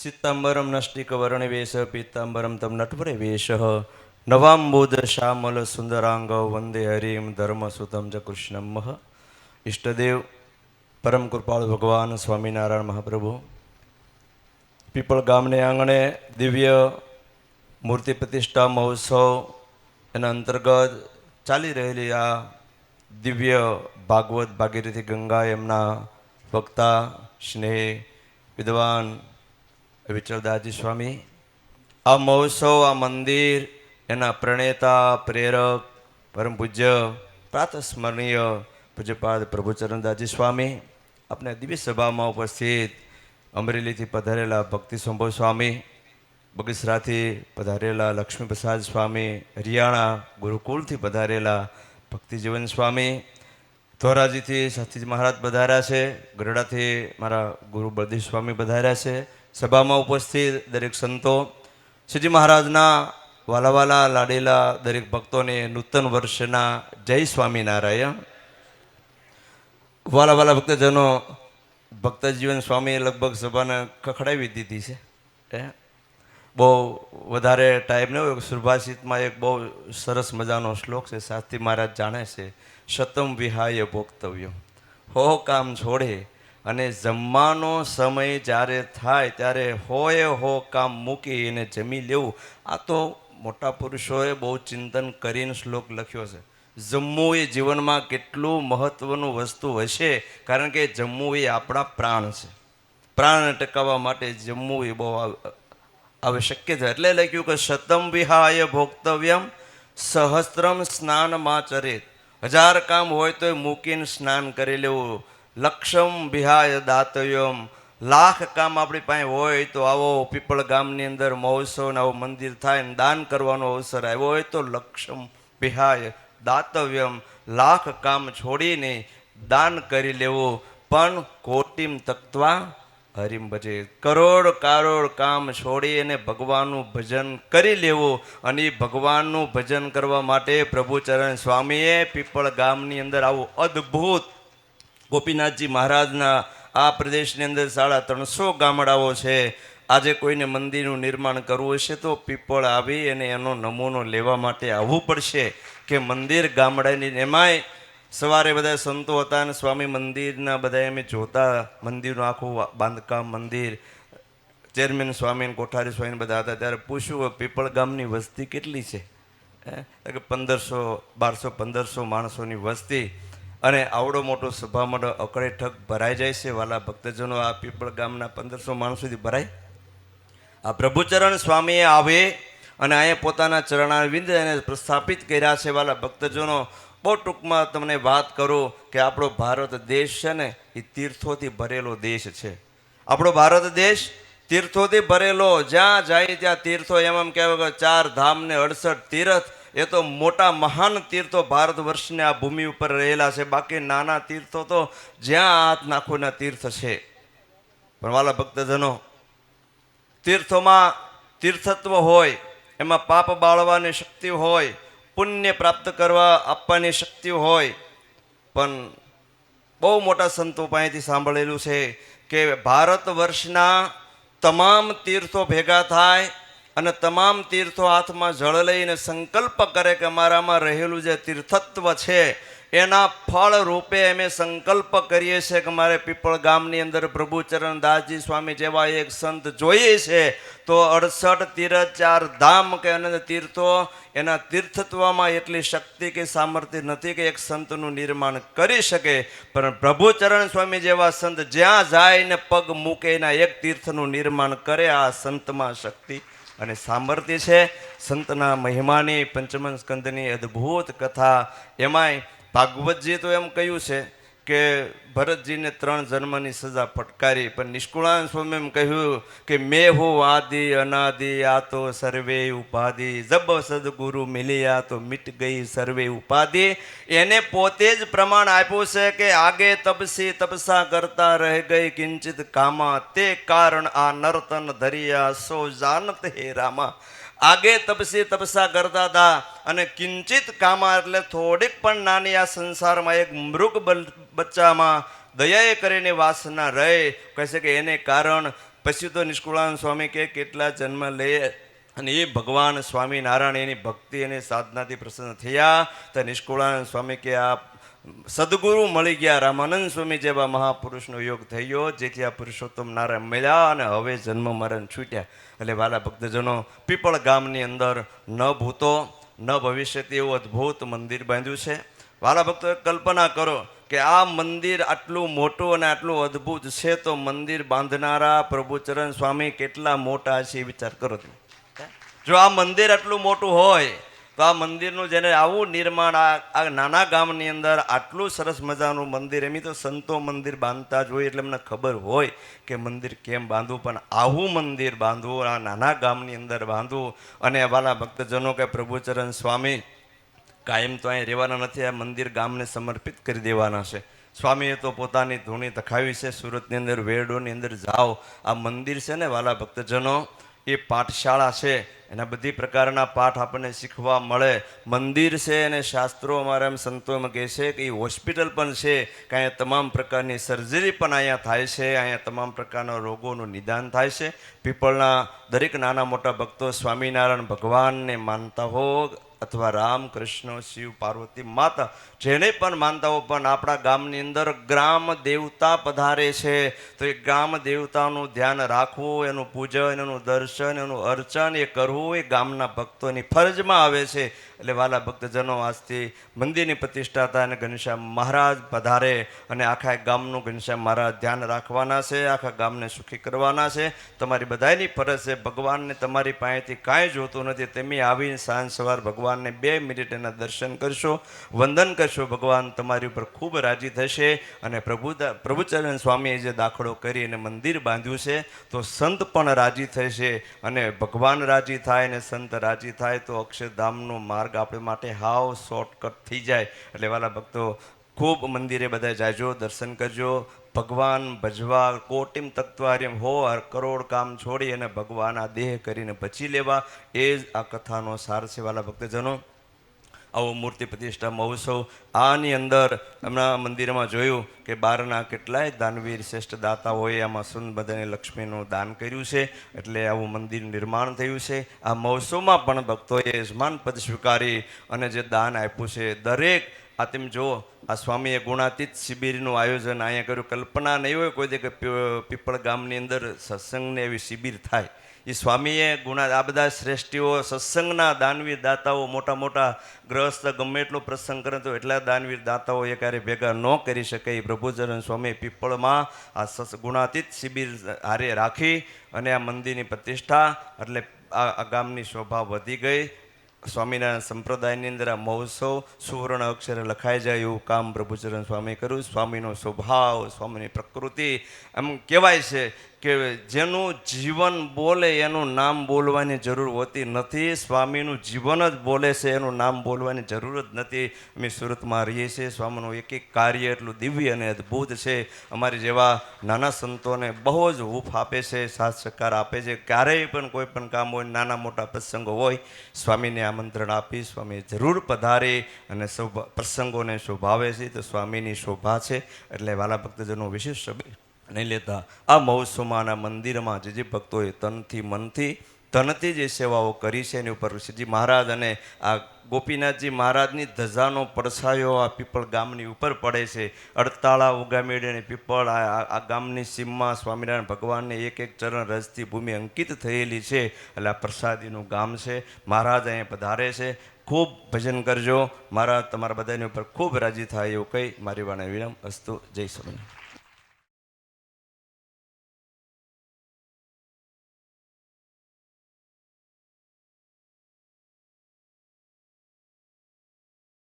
सीतांबरम नष्टिकवर्णवेश पीतांबरम तम नटवरे वेश नवाम्बुद श्यामल सुंदरांग वंदे हरिम धर्मसुतम च कृष्णम मह इष्टदेव परम कृपाल भगवान स्वामीनारायण महाप्रभु पीपल गामने आंगणे दिव्य मूर्ति प्रतिष्ठा महोत्सव एना अंतर्गत चाली रहेली आ दिव्य भागवत भागीरथी गंगा एमना वक्ता स्नेह विद्वान विचलदासजी स्वामी आ महोत्सव आ मंदिर एना प्रणेता प्रेरक परम पूज्य प्रातः स्मरणीय पूज्यपाद प्रभुचरणदासजी स्वामी अपने दिव्य सभा में उपस्थित अमरेली थी पधारेला भक्ति संभव स्वामी बगीसरा थी पधारेला लक्ष्मी प्रसाद स्वामी हरियाणा गुरुकुल थी पधारेला भक्ति जीवन स्वामी ધોરાજી थी साथीजी महाराज पधार्या है गरड़ा थी मारा गुरु बलदेव स्वामी पधार्या है सभा में उपस्थित दरेक संतो श्रीजी महाराजना वाला वाला लाडेला दरेक भक्तों ने नूतन वर्षना जय स्वामीनारायण वाला वाला भक्तजनों भक्त जीवन स्वामी लगभग सभा ने खखड़ावी दीधी है बहु वधारे टाइम नहीं हो सुभाषित में एक बहु सरस मजानो श्लोक से शास्त्री महाराज जाने से शतम विहाय भोक्तव्यम हो काम छोड़े અને જમવાનો સમય જ્યારે થાય ત્યારે હોય હો કામ મૂકી એને જમી લેવું. આ તો મોટા પુરુષોએ બહુ ચિંતન કરીને શ્લોક લખ્યો છે. જમવું એ જીવનમાં કેટલું મહત્વનું વસ્તુ હશે, કારણ કે જમવું એ આપણા પ્રાણ છે. પ્રાણને ટકાવવા માટે જમવું એ બહુ આવશ્યક છે. એટલે લખ્યું કે શતમ વિહાય ભોક્તવ્યમ સહસ્ત્રમ સ્નાનમાં ચરેત. 1000 કામ હોય તો મૂકીને સ્નાન કરી લેવું. લક્ષમ વિહાય દાતવ્યમ. 1,00,000 કામ આપણી પાસે હોય તો આવો પીપળ ગામની અંદર મહોત્સવ આવો મંદિર થાય ને દાન કરવાનો અવસર આવ્યો હોય તો લક્ષમ વિહાય દાતવ્યમ. 1,00,000 કામ છોડીને દાન કરી લેવું. પણ કોટિમ તક્ત્વા હરિમ ભજે. કરોડ કામ છોડી અને ભગવાનનું ભજન કરી લેવું. અને એ ભગવાનનું ભજન કરવા માટે પ્રભુચરણ સ્વામીએ પીપળ ગામની અંદર આવું અદ્ભુત ગોપીનાથજી મહારાજના આ પ્રદેશની અંદર 350 ગામડાઓ છે. આજે કોઈને મંદિરનું નિર્માણ કરવું હશે તો પીપળ આવી અને એનો નમૂનો લેવા માટે આવવું પડશે કે મંદિર ગામડાની. એમાંય સવારે બધા સંતો હતા અને સ્વામી મંદિરના બધા અમે જોતા મંદિરનું આખું બાંધકામ મંદિર ચેરમેન સ્વામી કોઠારી સ્વામી બધા હતા ત્યારે પૂછ્યું પીપળ ગામની વસ્તી કેટલી છે? કે 1500 1200 1500 માણસોની વસ્તી અને આવડો મોટો સભા મંડળ અકળે ઠક ભરાઈ જાય છે. વાલા ભક્તજનો આ પીપળ ગામના 1500 માણસો સુધી ભરાય. આ પ્રભુચરણ સ્વામીએ આવે અને અહીંયા પોતાના ચરણારવિંદ એને પ્રસ્થાપિત કર્યા છે. વાલા ભક્તજનો બહુ ટૂંકમાં તમને વાત કરું કે આપણો ભારત દેશ છે ને એ તીર્થોથી ભરેલો દેશ છે. આપણો ભારત દેશ તીર્થોથી ભરેલો. જ્યાં જાય ત્યાં તીર્થો. એમ કહેવાય કે 4 ધામ ને 68 તીર્થ. એ તો મોટા મહાન તીર્થો ભારત વર્ષને આ ભૂમિ ઉપર રહેલા છે. બાકી નાના તીર્થો તો જ્યાં હાથ નાખોના તીર્થ છે. પણ વાલા ભક્તજનો તીર્થોમાં તીર્થત્વ હોય, એમાં પાપ બાળવાની શક્તિ હોય, પુણ્ય પ્રાપ્ત કરવા આપવાની શક્તિ હોય. પણ બહુ મોટા સંતો પાસેથી સાંભળેલું છે કે ભારત વર્ષના તમામ તીર્થો ભેગા થાય અને તમામ તીર્થો હાથમાં જળ લઈને સંકલ્પ કરે કે અમારામાં રહેલું જે તીર્થત્વ છે એના ફળ રૂપે અમે સંકલ્પ કરીએ છીએ કે મારે પીપળ ગામની અંદર પ્રભુચરણ દાસજી સ્વામી જેવા એક સંત જોઈએ છે. તો 68 તીર્થ 4 ધામ કે અનંત તીર્થો એના તીર્થત્વમાં એટલી શક્તિ કે સામર્થ્ય નથી કે એક સંતનું નિર્માણ કરી શકે. પણ પ્રભુચરણ સ્વામી જેવા સંત જ્યાં જાય ને પગ મૂકે એના એક તીર્થનું નિર્માણ કરે. આ સંતમાં શક્તિ અને સામર્થ્ય છે. સંતના મહિમાની પંચમ સ્કંદની અદ્ભુત કથા. એમાંય ભાગવતજી તો એમ કહ્યું છે કે ભરતજીને 3 જન્મની સજા ફટકારી, પણ નિષ્કુળાનંદ સ્વામી એમ કહ્યું કે મેં હું આદિ અનાદિ આ તો સર્વે ઉપાધિ. જબ સદગુરુ મિલ્યા તો મિટ ગઈ સર્વે ઉપાધિ. એને પોતે જ પ્રમાણ આપ્યું છે કે આગે તપસી તપસા કરતા રહે ગઈ કિંચિત કામા. તે કારણ આ નર્તન ધરિયા સો જાનત હે રામા. આગે તપસી તપસા કરતા હતા અને કિંચિત કામા એટલે થોડીક પણ નાની આ સંસારમાં એક મૃગ બચ્ચામાં દયાએ કરીને વાસના રહે. કહે છે કે એને કારણ પછી તો નિષ્કુળાનંદ સ્વામી કે કેટલા જન્મ લે અને એ ભગવાન સ્વામિનારાયણ એની ભક્તિ અને સાધનાથી પ્રસન્ન થયા. તો નિષ્કુળાનંદ સ્વામી કે આ સદગુરુ મળી ગયા, રામાનંદ સ્વામી જેવા મહાપુરુષનો યોગ થયો, જેથી આ પુરુષોત્તમ નારાયણ મળ્યા અને હવે જન્મ મરણ છૂટ્યા. એટલે વાલા ભક્તજનો, પીપળ ગામની અંદર ન ભૂતો ન ભવિષ્યથી એવું અદ્ભુત મંદિર બાંધ્યું છે. વાલા ભક્તો, કલ્પના કરો કે આ મંદિર આટલું મોટું અને આટલું અદ્ભુત છે, તો મંદિર બાંધનારા પ્રભુચરણ સ્વામી કેટલા મોટા છે એ વિચાર કરો તમે. જો આ મંદિર આટલું મોટું હોય તો આ મંદિરનું જેને આવું નિર્માણ, આ નાના ગામની અંદર આટલું સરસ મજાનું મંદિર, એમ તો સંતો મંદિર બાંધતા જ હોય એટલે મને ખબર હોય કે મંદિર કેમ બાંધવું, પણ આવું મંદિર બાંધવું, આ નાના ગામની અંદર બાંધવું. અને વાલા ભક્તજનો કે પ્રભુચરણ સ્વામી કાયમ તો અહીં રહેવાના નથી, આ મંદિર ગામને સમર્પિત કરી દેવાના છે. સ્વામીએ તો પોતાની ધૂણી તખાવી છે. સુરતની અંદર વેરડોની અંદર જાઓ, આ મંદિર છે ને વાલા ભક્તજનો, એ પાઠશાળા છે. એના બધી પ્રકારના પાઠ આપણને શીખવા મળે. મંદિર છે અને શાસ્ત્રો અમારા એમ સંતો એમ કહે છે કે એ હોસ્પિટલ પણ છે, કે અહીંયા તમામ પ્રકારની સર્જરી પણ અહીંયા થાય છે, અહીંયા તમામ પ્રકારના રોગોનું નિદાન થાય છે. પીપળના દરેક નાના મોટા ભક્તો સ્વામિનારાયણ ભગવાનને માનતા હો અથવા રામ કૃષ્ણ શિવ પાર્વતી માતા જેને પણ માનતા હો, પણ આપણા ગામની અંદર ગ્રામ દેવતા પધારે છે, તો એ ગ્રામ દેવતાનું ધ્યાન રાખવું, એનું પૂજન, એનું દર્શન, એનું અર્ચન એ કરવું એ ગામના ભક્તોની ફરજમાં આવે છે. એટલે વાલા ભક્તજનો, આજથી મંદિરની પ્રતિષ્ઠા થાય અને ઘનશ્યામ મહારાજ પધારે અને આખા ગામનું ઘનશ્યામ મહારાજ ધ્યાન રાખવાના છે, આખા ગામને સુખી કરવાના છે. તમારી બધાની ફરજ છે. ભગવાનને તમારી પાસેથી કાંઈ જોતું નથી. તમે આવીને સાંજ સવાર ભગવાનને 2 મિનિટ એના દર્શન કરશો, વંદન કરશો, ભગવાન તમારી ઉપર ખૂબ રાજી થશે. અને પ્રભુચરણ સ્વામીએ જે દાખલો કરી અને મંદિર બાંધ્યું છે, તો સંત પણ રાજી થશે. અને ભગવાન રાજી થાય અને સંત રાજી થાય તો અક્ષરધામનો માર્ગ આપણે માટે હાવ શોર્ટકટ થઈ જાય. એટલે વાલા ભક્તો, ખૂબ મંદિરે બધા જાજો, દર્શન કરજો. ભગવાન ભજવા કોટિમ તત્વાર્યમ હો, કરોડ કામ છોડી અને ભગવાન આ દેહ કરીને બચી લેવા, એ જ આ કથાનો સાર છે. વાલા ભક્તજનો, આવો મૂર્તિ પ્રતિષ્ઠા મહોત્સવ, આની અંદર હમણાં મંદિરમાં જોયું કે બહારના કેટલાય દાનવીર શ્રેષ્ઠ દાતાઓએ આમાં સુંદર બધાને લક્ષ્મીનું દાન કર્યું છે, એટલે આવું મંદિર નિર્માણ થયું છે. આ મહોત્સવમાં પણ ભક્તોએ યજમાન પદ સ્વીકારી અને જે દાન આપ્યું છે, દરેક આ તેમ જો, આ સ્વામીએ ગુણાતીત શિબિરનું આયોજન અહીંયા કર્યું. કલ્પના નહીં હોય કોઈ દે કે પીપળ ગામની અંદર સત્સંગને એવી શિબિર થાય. એ સ્વામીએ આ બધા શ્રેષ્ઠીઓ, સત્સંગના દાનવીર દાતાઓ, મોટા મોટા ગ્રહસ્થ ગમે એટલો પ્રસંગ કરે તો એટલા દાનવીર દાતાઓ એ ક્યારે ભેગા ન કરી શકે. એ પ્રભુચરણ સ્વામી પીપળમાં આ ગુણાતીત શિબિર હારે રાખી અને આ મંદિરની પ્રતિષ્ઠા, એટલે આ ગામની શોભા વધી ગઈ. સ્વામિનારાયણ સંપ્રદાયની અંદર આ મહોત્સવ સુવર્ણ અક્ષરે લખાઈ જાય એવું કામ પ્રભુચરણ સ્વામી કર્યું. સ્વામીનો સ્વભાવ, સ્વામીની પ્રકૃતિ, એમ કહેવાય છે કે જેનું જીવન બોલે એનું નામ બોલવાની જરૂર હોતી નથી. સ્વામીનું જીવન જ બોલે છે, એનું નામ બોલવાની જરૂર જ નથી. અમે સુરતમાં રહીએ છીએ. સ્વામીનું એક એક કાર્ય એટલું દિવ્ય અને અદ્ભુત છે. અમારી જેવા નાના સંતોને બહુ જ હૂફ આપે છે, સાથ સહકાર આપે છે. ક્યારેય પણ કોઈ પણ કામ હોય, નાના મોટા પ્રસંગો હોય, સ્વામીને આમંત્રણ આપી સ્વામી જરૂર પધારે અને પ્રસંગોને શોભાવે છે. તો સ્વામીની શોભા છે. એટલે વાલા ભક્તજનો વિશેષ નહીં લેતા આ મહોત્સવમાં, આ મંદિરમાં જે ભક્તોએ તનથી મનથી ધનથી જે સેવાઓ કરી છે, એની ઉપર શ્રીજી મહારાજ અને આ ગોપીનાથજી મહારાજની ધજાનો પડછાયો આ પીપળ ગામની ઉપર પડે છે. અડતાળા, ઉગામેડી અને પીપળ, આ ગામની સીમમાં સ્વામિનારાયણ ભગવાનને એક એક ચરણ રજથી ભૂમિ અંકિત થયેલી છે. એટલે આ પ્રસાદીનું ગામ છે. મહારાજ અહીંયા પધારે છે. ખૂબ ભજન કરજો. મહારાજ તમારા બધાની ઉપર ખૂબ રાજી થાય એવું કહી મારી વાણી વિરામ. અસ્તુ. જય સ્વામિનારાયણ.